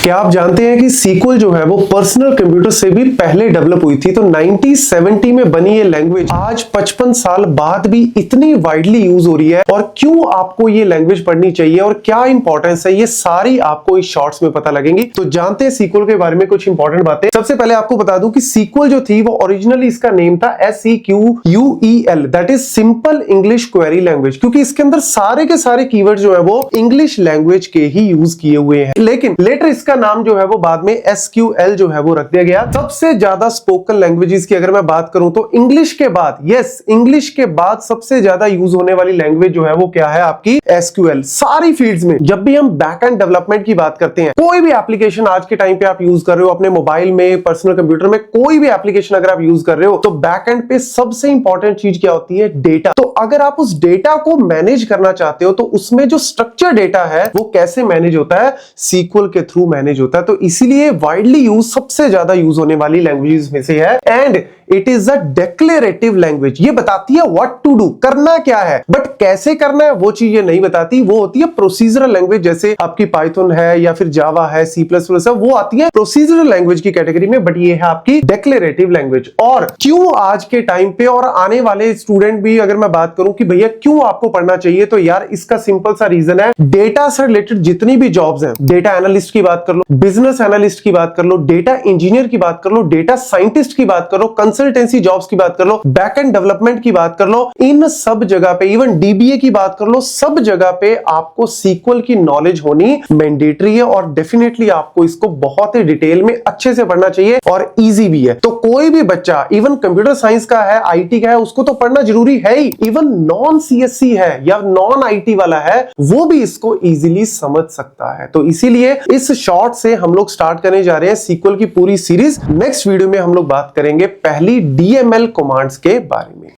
क्या आप जानते हैं कि सीक्वल जो है वो पर्सनल कंप्यूटर से भी पहले डेवलप हुई थी। तो 1970 में बनी ये लैंग्वेज आज 55 साल बाद भी इतनी वाइडली यूज हो रही है। और क्यों आपको ये लैंग्वेज पढ़नी चाहिए और क्या इंपॉर्टेंस है, ये सारी आपको इस शॉर्ट्स में पता लगेंगी। तो जानते हैं सीक्वल के बारे में कुछ इंपॉर्टेंट बातें। सबसे पहले आपको बता दूं कि सीक्वल जो थी वो ओरिजिनली इसका नेम था SEQUEL, that is simple English query language, क्योंकि इसके अंदर सारे के सारे कीवर्ड जो है वो इंग्लिश लैंग्वेज के ही यूज किए हुए हैं। लेकिन लेटर इसका नाम जो है वो बाद में SQL जो है वो रख दिया गया। सबसे ज्यादा स्पोकन लैंग्वेजेस की अगर मैं बात करूं तो इंग्लिश के बाद, यस, इंग्लिश के बाद सबसे ज्यादा यूज होने वाली लैंग्वेज जो है वो क्या है, आपकी SQL। सारी फील्ड्स में जब भी हम बैक एंड डेवलपमेंट की बात करते हैं, कोई भी एप्लीकेशन आज के टाइम पे आप यूज कर रहे हो अपने मोबाइल में, पर्सनल कंप्यूटर में, कोई भी एप्लीकेशन अगर आप यूज कर रहे हो तो बैक एंड पे सबसे इंपॉर्टेंट चीज क्या होती है, डेटा। तो अगर आप उस डेटा को मैनेज करना चाहते हो तो उसमें जो स्ट्रक्चर डेटा है वो कैसे मैनेज होता है, सीक्वल के थ्रू मैनेज होता है। तो इसीलिए वाइडली यूज, सबसे ज्यादा यूज होने वाली लैंग्वेजेस में से है। And it is a declarative language. ये बताती है व्हाट टू डू, करना क्या है, बट कैसे करना है वो चीज ये नहीं बताती। वो होती है प्रोसीजरल लैंग्वेज, जैसे आपकी पाइथन है या फिर जावा है, C++ है, वो आती है प्रोसीजरल लैंग्वेज की कैटेगरी में, बट ये है आपकी डिक्लेरेटिव लैंग्वेज। और क्यों आज के टाइम पे और आने वाले स्टूडेंट भी अगर मैं बात करूं कि भैया क्यों आपको पढ़ना चाहिए, तो यार इसका सिंपल सा रीजन है, डेटा से रिलेटेड जितनी भी जॉब्स हैं, डेटा एनालिस्ट की बात कर लो, बिजनेस एनालिस्ट की बात कर लो, डेटा इंजीनियर की बात कर लो, डेटा साइंटिस्ट की बात कर लो, कंसल्टेंसी जॉब्स की बात कर लो, बैकएंड डेवलपमेंट की बात कर लो, इन सब जगह पे, इवन DBA की बात कर लो, सब जगह पे आपको सीक्वल की नॉलेज होनी मैंडेटरी है। और डेफिनेटली आपको इसको बहुत ही डिटेल में अच्छे से पढ़ना चाहिए और इजी भी है। तो कोई भी बच्चा, इवन कंप्यूटर साइंस का है, IT का है, उसको तो पढ़ना जरूरी है ही। इवन नॉन CSC है या नॉन IT वाला है, वो भी इसको इजीली समझ सकता है। तो इसीलिए इस शॉर्ट से हम लोग स्टार्ट करने जा रहे हैं सीक्वल की पूरी सीरीज। नेक्स्ट वीडियो में हम लोग बात करेंगे पहली DML कमांड्स के बारे में।